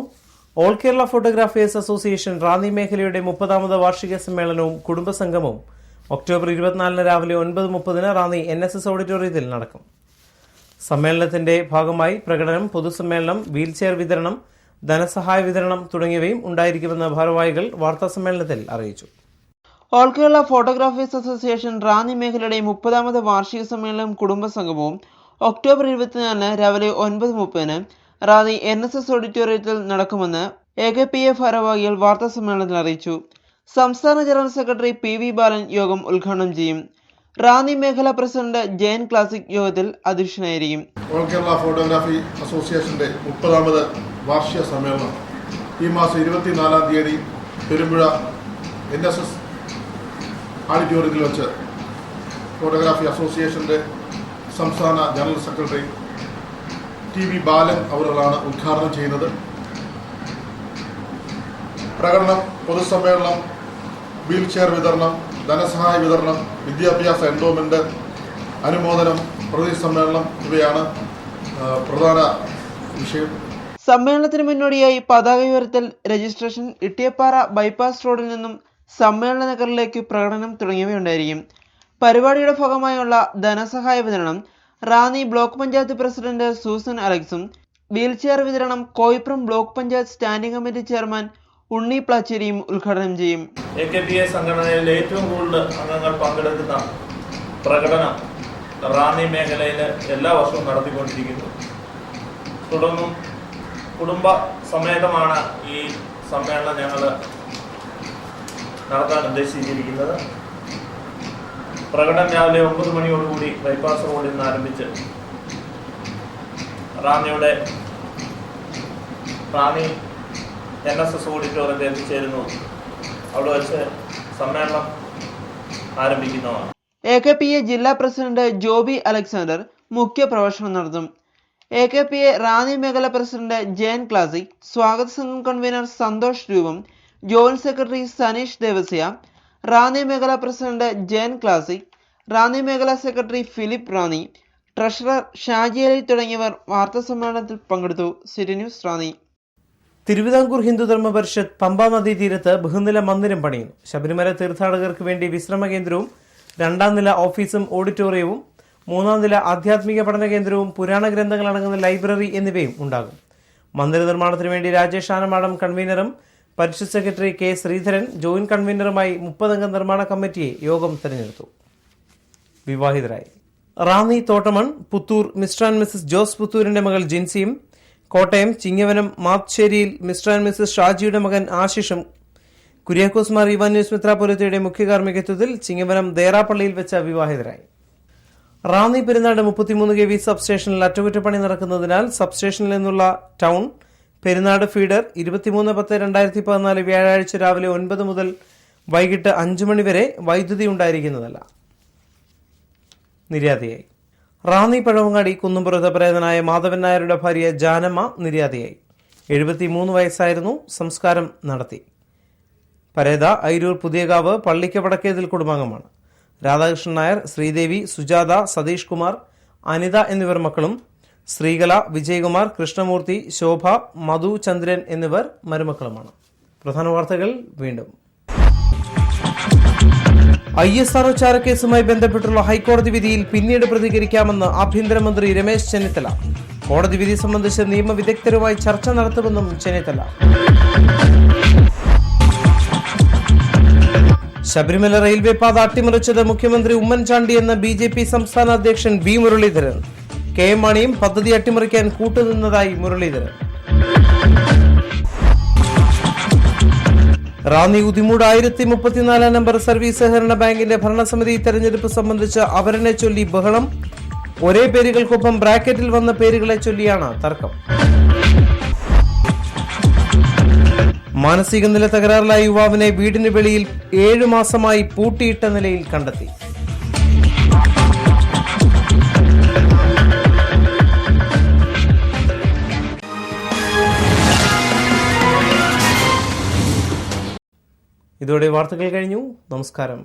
All Kerala photographers association Ranni മേഖലയുടെ 30ാമത് വാർഷിക സമ്മേളനവും കുടുംബസംഗമവും ഒക്ടോബർ 24 രാവിലെ 9:30 റാന്നി NSS ഓഡിറ്റോറിയത്തിൽ നടക്കും. സമ്മേളനത്തിന്റെ ഭാഗമായി പ്രകടനം, പൊതുസമ്മേളനം, വീൽചെയർ വിതരണം, ധനസഹായ വിതരണം തുടങ്ങിയവയും ഉണ്ടായിരിക്കുമെന്ന് ഭാരവാഹികൾ വാർത്താസമ്മേളനത്തിൽ അറിയിച്ചു. All Kerala photographers association Ranni മേഖലയുടെ 30ാമത് വാർഷിക സമ്മേളനവും കുടുംബസംഗമവും ഒക്ടോബർ 24 രാവിലെ 9:30 റാന്നി NSS ഓഡിറ്റോറിയത്തിൽ നടക്കുമെന്ന് AKPF ഭാരവാഹികൾ വാർത്താസമ്മേളനത്തിൽ അറിയിച്ചു. സംസ്ഥാന ജനറൽ സെക്രട്ടറി PV ബാലൻ യോഗം ഉദ്ഘാടനം ചെയ്യും. റാന്നി മേഖലാ പ്രസിഡന്റ് ജയൻ ക്ലാസിക് യോഗത്തിൽ അധ്യക്ഷനായിരിക്കും. ഓൾ കേരള ഫോട്ടോഗ്രാഫി അസോസിയേഷന്റെ 30ാമത് വാർഷിക സമ്മേളനം ഈ മാസം 24-ാം തീയതി പെരുമ്പുഴ NSS ഓഡിറ്റോറിയത്തിൽ വെച്ച് ഫോട്ടോഗ്രാഫി അസോസിയേഷൻ്റെ സംസ്ഥാന ജനറൽ സെക്രട്ടറി TV ബാലൻ അവരാണ് ഉദ്ഘാടനം ചെയ്യുന്നത്. പ്രകടനം, പൊതുസമ്മേളനം, വീൽ ചെയർ വിതരണം, ധനസഹായ വിതരണം, വിദ്യാഭ്യാസ എൻഡോമെന്റ്, അനുമോദനം, പ്രതി സമ്മേളനം ഇവയാണ് പ്രധാന വിഷയം. സമ്മേളനത്തിന് മുന്നോടിയായി പതാക ഉയർത്തൽ, രജിസ്ട്രേഷൻ, ഇട്ടിയപ്പാറ ബൈപ്പാസ് റോഡിൽ നിന്നും സമ്മേളന നഗറിലേക്ക് പ്രകടനം തുടങ്ങിയവയുണ്ടായിരിക്കും. പരിപാടിയുടെ ഭാഗമായുള്ള ധനസഹായ വിതരണം Ranni block panchayat president Susan അലക്സും, വീൽചെയർ വിതരണം Koipuram block panchayat standing committee chairman Unni പ്ലാച്ചേരിയും ഉദ്ഘാടനം ചെയ്യും. AKPA സംഘടനയിൽ ഏറ്റവും കൂടുതൽ അംഗങ്ങൾ പങ്കെടുക്കുന്ന പ്രകടനം റാന്നി മേഖലയിൽ എല്ലാ വർഷവും നടത്തിക്കൊണ്ടിരിക്കുന്നു. തുടർന്നും കുടുംബ സമേതമാണ് ഈ സമ്മേളനം ഞങ്ങൾ നടത്താൻ ഉദ്ദേശിച്ചിരിക്കുന്നത്. പ്രകടനം രാവിലെ 9 മണിയോടുകൂടി ബൈപ്പാസ് റോഡിൽ നിന്ന് ആരംഭിച്ച് റാന്നി NSS ഓഡിറ്റോറിയത്തിൽ എത്തിച്ചേരുന്നു. അവിടെ വെച്ച് സമ്മേളനം ആരംഭിക്കുന്നതാണ്. AKPA ജില്ലാ പ്രസിഡന്റ് ജോബി അലക്സാണ്ടർ മുഖ്യ പ്രഭാഷണം നടത്തും. AKPA റാന്നി മേഖല പ്രസിഡന്റ് ജയൻ ക്ലാസിക്, സ്വാഗത സംഘം convener Santhosh Roopam, joint secretary Saneesh Devasya, Ranni മേഖല പ്രസിഡന്റ് ജയൻ ക്ലാസിക്, റാന്നി മേഖല secretary Philip Ranni, treasurer Shaji Ali തുടങ്ങിയവർ വാർത്താസമ്മേളനത്തിൽ പങ്കെടുത്തു. City news Ranni. തിരുവിതാംകൂർ ഹിന്ദുധർമ്മ പരിഷത്ത് പമ്പാ നദീതീരത്ത് ബഹുനില മന്ദിരം പണിയുന്നു. ശബരിമല തീർത്ഥാടകർക്ക് വേണ്ടി വിശ്രമ കേന്ദ്രവും, 2ാം നില ഓഫീസും ഓഡിറ്റോറിയവും, 3ാം നില ആധ്യാത്മിക പഠന കേന്ദ്രവും, പുരാണ ഗ്രന്ഥങ്ങൾ അടങ്ങുന്ന ലൈബ്രറി എന്നിവയും ഉണ്ടാകും. മന്ദിര നിർമ്മാണത്തിന് വേണ്ടി രാജേഷ് ആനമാടം കൺവീനറും Parishad secretary K Sreedharan joint കൺവീനറുമായി 30 അംഗ നിർമ്മാണ കമ്മിറ്റിയെ യോഗം തെരഞ്ഞെടുത്തു. വിവാഹിതരായി. Ranni Thottamon Puthur mister and missus Jose പുത്തൂരിന്റെ മകൾ ജിൻസിയും, കോട്ടയം ചിങ്ങവനം മാത്ശ്ശേരിയിൽ മിസ്റ്റർ ആൻഡ് മിസസ് ഷാജിയുടെ മകൻ ആശിഷും കുര്യാക്കോസ് മാർ ഇവാന്യൂസ് മെത്രാപ്പൊലീത്തയുടെ മുഖ്യ കാർമ്മികത്വത്തിൽ ചിങ്ങവനം ദേറാപ്പള്ളിയിൽ വെച്ച വിവാഹിതരായി. റാന്നി പെരുന്നാട് 33 kV സബ്സ്റ്റേഷനിൽ അറ്റകുറ്റപ്പണി നടക്കുന്നതിനാൽ സബ്സ്റ്റേഷനിൽ നിന്നുള്ള ടൗൺ പെരുന്നാട് ഫീഡർ 23/10/2014 വ്യാഴാഴ്ച രാവിലെ 9 മുതൽ വൈകിട്ട് 5 മണി വരെ വൈദ്യുതി ഉണ്ടായിരിക്കുന്നതല്ല. നിര്യാതയായി. റാന്നി പഴവങ്ങാടി കുന്നുംപുറത്ത് പ്രേതനായ മാധവൻ നായരുടെ ഭാര്യ ജാനമ്മ നിര്യാതയായി. 73 വയസ്സായിരുന്നു. സംസ്കാരം നടത്തി. പരേത ഐരൂർ പുതിയകാവ് പള്ളിക്ക വടക്കേതിൽ കുടുംബാംഗമാണ്. രാധാകൃഷ്ണൻ നായർ, ശ്രീദേവി, സുജാത, സതീഷ് കുമാർ, അനിത എന്നിവർ മക്കളും, ശ്രീകല, വിജയകുമാർ, കൃഷ്ണമൂർത്തി, ശോഭ, മധു, ചന്ദ്രൻ എന്നിവർ മരുമക്കളുമാണ്. പ്രധാന വാർത്തകൾ വീണ്ടും. ISRO ചാരക്കേസുമായി ബന്ധപ്പെട്ടുള്ള ഹൈക്കോടതി വിധിയിൽ പിന്നീട് പ്രതികരിക്കാമെന്ന് ആഭ്യന്തരമന്ത്രി രമേശ് ചെന്നിത്തല. കോടതി വിധി സംബന്ധിച്ച് നിയമവിദഗ്ധരുമായി ചർച്ച നടത്തുമെന്നും ചെന്നിത്തല. ശബരിമല റെയിൽവേ പാത അട്ടിമറിച്ചത് മുഖ്യമന്ത്രി ഉമ്മൻചാണ്ടിയെന്ന BJP സംസ്ഥാന അധ്യക്ഷൻ V മുരളീധരൻ. KM മാണിയും പദ്ധതി അട്ടിമറിക്കാൻ കൂട്ടുനിന്നതായി മുരളീധരൻ. റാന്നി ഉദിമൂട് 1034 നമ്പർ സർവീസ് സഹകരണ ബാങ്കിന്റെ ഭരണസമിതി തെരഞ്ഞെടുപ്പ് സംബന്ധിച്ച് അവരനെ ചൊല്ലി ബഹളം. ഒരേ പേരുകൾക്കൊപ്പം ബ്രാക്കറ്റിൽ വന്ന പേരുകളെ ചൊല്ലിയാണ് തർക്കം. മാനസിക നില തകരാറിലായ യുവാവിനെ വീടിന് വെളിയിൽ 7 മാസമായി പൂട്ടിയിട്ട നിലയിൽ കണ്ടെത്തി. ഇതോടെ വാർത്തകൾ കഴിഞ്ഞു. നമസ്കാരം.